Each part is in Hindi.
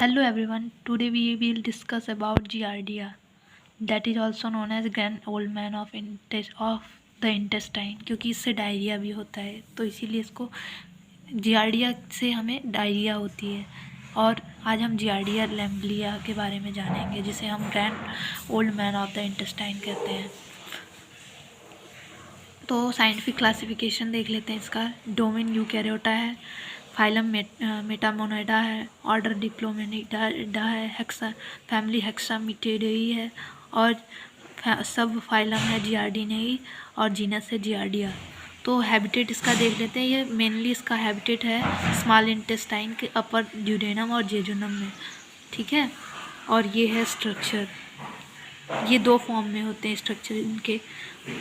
Hello everyone, today we will discuss about Giardia, that is also known as grand old man of the intestine, क्योंकि इससे डायरिया भी होता है तो इसीलिए इसको जियार्डिया से हमें डायरिया होती है। और आज हम जियार्डिया लैम्ब्लिया के बारे में जानेंगे, जिसे हम grand old man of the intestine कहते हैं। तो साइंटिफिक क्लासिफिकेशन देख लेते हैं इसका। डोमेन यूकैरियोटा है, फाइलम मेटामोनिडा है, ऑर्डर डिप्लोमेनिडा है, हेक्सा फैमिली हेक्सामिटिडेई है, और सब फाइलम है जियार्डिनेई, और जीनस है जियार्डिया। तो हैबिटेट इसका देख लेते हैं। ये मेनली इसका हैबिटेट है स्मॉल इंटेस्टाइन के अपर ड्यूडेनम और जेजुनम में, ठीक है। और ये है स्ट्रक्चर, ये दो फॉर्म में होते हैं स्ट्रक्चर इनके।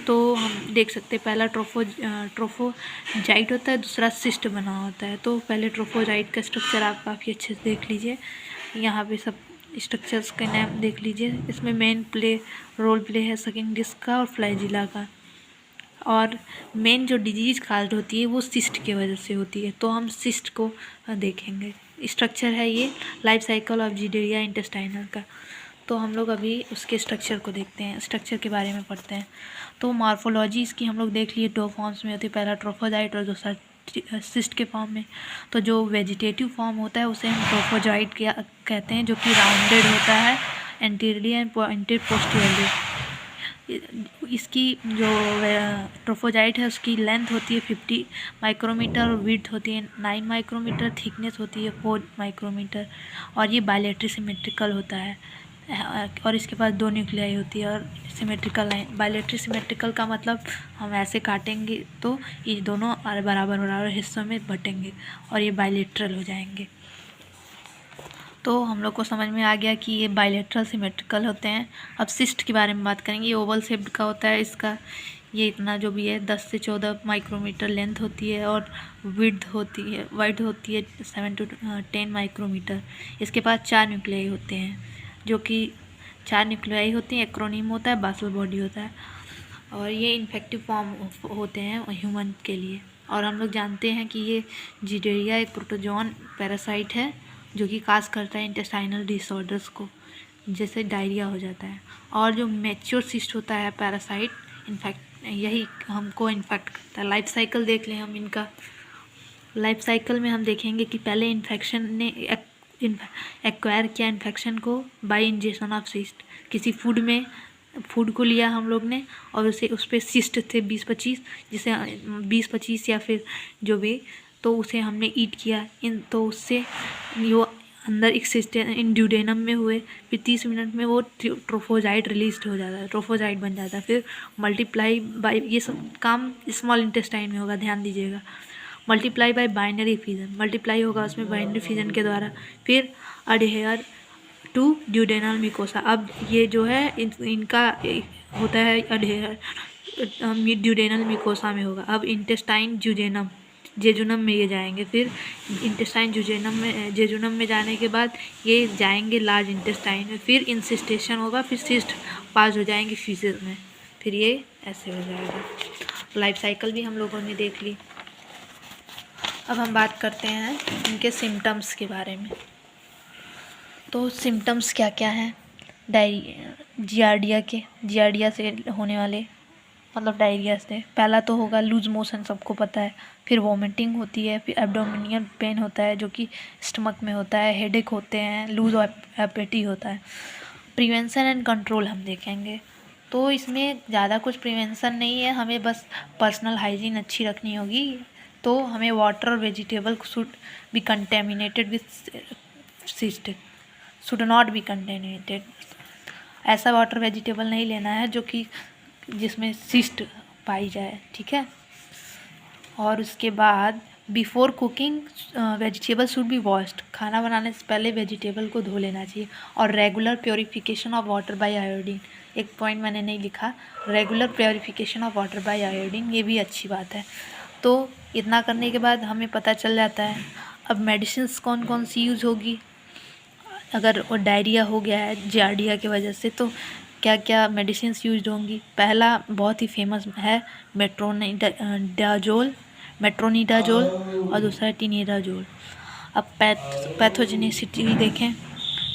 तो हम देख सकते हैं, पहला ट्रोफोजाइट होता है, दूसरा सिस्ट बना होता है। तो पहले ट्रोफोजाइट का स्ट्रक्चर आप काफ़ी अच्छे से देख लीजिए, यहाँ पे सब स्ट्रक्चर्स के नाम देख लीजिए। इसमें मेन रोल प्ले है सकिंग डिस्क का और फ्लैजिला का। और मेन जो डिजीज काज होती है वो सिस्ट की वजह से होती है, तो हम सिस्ट को देखेंगे। स्ट्रक्चर है ये लाइफ साइकिल ऑफ जिडेरिया इंटेस्टाइनल का। तो हम लोग अभी उसके स्ट्रक्चर को देखते हैं, स्ट्रक्चर के बारे में पढ़ते हैं। तो मॉर्फोलॉजी इसकी हम लोग देख लिए, दो फॉर्म्स में होती है, पहला ट्रोफोजाइट और दूसरा सिस्ट के फॉर्म में। तो जो वेजिटेटिव फॉर्म होता है उसे हम ट्रोफोजाइट कहते हैं, जो कि राउंडेड होता है एंटीरियरली एंड पॉइंटेड पोस्टीरियरली। इसकी जो ट्रोफोजाइट है उसकी लेंथ होती है 50 माइक्रोमीटर और विड्थ होती है 9 माइक्रोमीटर, थिकनेस होती है 4 माइक्रोमीटर, और ये बायलेटरी सिमेट्रिकल होता है। और इसके पास दो न्यूक्लियाई होती है और सिमेट्रिकल लाइन। बायलेटरी सिमेट्रिकल का मतलब हम ऐसे काटेंगे तो ये दोनों बराबर बराबर हिस्सों में बटेंगे और ये बायलेटरल हो जाएंगे। तो हम लोग को समझ में आ गया कि ये बायलेटरल सिमेट्रिकल होते हैं। अब सिस्ट के बारे में बात करेंगे। ये ओवल शेप्ड का होता है, इसका ये इतना जो भी है 10 से 14 माइक्रोमीटर लेंथ होती है और विड्थ होती है 7 to 10 माइक्रोमीटर। इसके पास 4 न्यूक्लियाई होते हैं, जो कि 4 न्यूक्लियाई होती हैं, एक्रोनिम होता है, बासल बॉडी होता है, और ये इन्फेक्टिव फॉर्म होते हैं ह्यूमन के लिए। और हम लोग जानते हैं कि ये जिडेरिया एक प्रोटोजोन पैरासाइट है, जो कि काज करता है इंटेस्टाइनल डिसऑर्डर्स को, जैसे डायरिया हो जाता है। और जो मैच्योर सिस्ट होता है पैरासाइट, इन्फेक्ट यही हमको इन्फेक्ट करता है। लाइफ साइकिल देख लें हम इनका। लाइफ साइकिल में हम देखेंगे कि पहले इन्फेक्शन ने एक्वायर किया इन्फेक्शन को बाय इंजेक्शन ऑफ सिस्ट। किसी फूड को लिया हम लोग ने और उस पर सिस्ट थे 20-25, जिसे 20-25 या फिर जो भी, तो उसे हमने ईट किया तो उससे वो अंदर इन ड्यूडेनम में हुए, फिर 30 मिनट में वो ट्रोफोजाइट रिलीज हो जाता है, ट्रोफोजाइट बन जाता है। फिर मल्टीप्लाई बाय, ये सब काम स्मॉल इंटेस्टाइन में होगा, ध्यान दीजिएगा। Multiply by binary fission, multiply होगा उसमें बाइनरी फिजन के द्वारा। फिर अडहेयर टू ड्यूडेनल मिकोसा। अब ये जो है इनका होता है अडहेयर ड्यूडेनल मिकोसा में होगा। अब इंटेस्टाइन जेजुनम में ये जाएंगे। फिर इंटेस्टाइन जेजुनम में जाने के बाद ये जाएंगे लार्ज इंटेस्टाइन में। फिर इंसिस्टेशन होगा, फिर सिस्ट पास हो जाएंगे फीसेस में, फिर ये ऐसे हो जाएगा। लाइफ साइकिल भी हम लोगों ने देख ली। अब हम बात करते हैं इनके सिम्टम्स के बारे में। तो सिम्टम्स क्या क्या हैं जियार्डिया से होने वाले, मतलब डायरिया से। पहला तो होगा लूज मोशन, सबको पता है। फिर वॉमिटिंग होती है, फिर एब्डोमिनियल पेन होता है जो कि स्टमक में होता है, हेडेक होते हैं, लूज एपेटी होता है। प्रिवेंशन एंड कंट्रोल हम देखेंगे। तो इसमें ज़्यादा कुछ प्रिवेंशन नहीं है, हमें बस पर्सनल हाइजीन अच्छी रखनी होगी। तो हमें वाटर और vegetable should be contaminated with cyst, should not be contaminated. ऐसा वाटर वेजिटेबल नहीं लेना है जो कि जिसमें सिस्ट पाई जाए, ठीक है। और उसके बाद before cooking vegetable should be washed, खाना बनाने से पहले वेजिटेबल को धो लेना चाहिए। और regular purification of water bye iodine, एक पॉइंट मैंने नहीं लिखा, regular purification of water bye iodine, ये भी अच्छी बात है। तो इतना करने के बाद हमें पता चल जाता है। अब मेडिसिन्स कौन कौन सी यूज़ होगी अगर वो डायरिया हो गया है जियार्डिया की वजह से, तो क्या क्या मेडिसिन्स यूज होंगी। पहला बहुत ही फेमस है मेट्रोनिडाजोल और दूसरा है टिनिडाजोल। अब पैथोजेनिसिटी देखें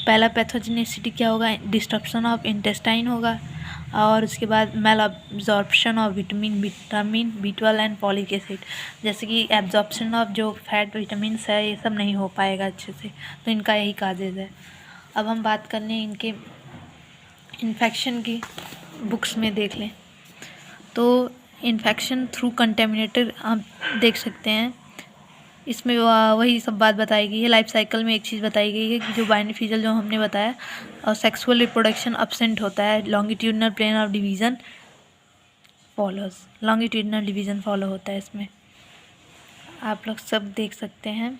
पहला पैथोजेनिसिटी क्या होगा, डिस्ट्रक्शन ऑफ इंटेस्टाइन होगा, और उसके बाद malabsorption of vitamin B12 and folic acid, जैसे कि एब्जॉर्प्शन ऑफ जो फैट विटामिन्स है ये सब नहीं हो पाएगा अच्छे से, तो इनका यही काजेज है। अब हम बात कर लें इनके इन्फेक्शन की, बुक्स में देख लें तो इन्फेक्शन थ्रू कंटेमिनेटेड आप देख सकते हैं, इसमें वही सब बात बताई गई है। लाइफ साइकिल में एक चीज़ बताई गई है कि जो बाइनोफिजियल जो हमने बताया, और सेक्सुअल रिप्रोडक्शन एब्सेंट होता है, longitudinal plane of division follows, longitudinal division follow होता है इसमें, आप लोग सब देख सकते हैं।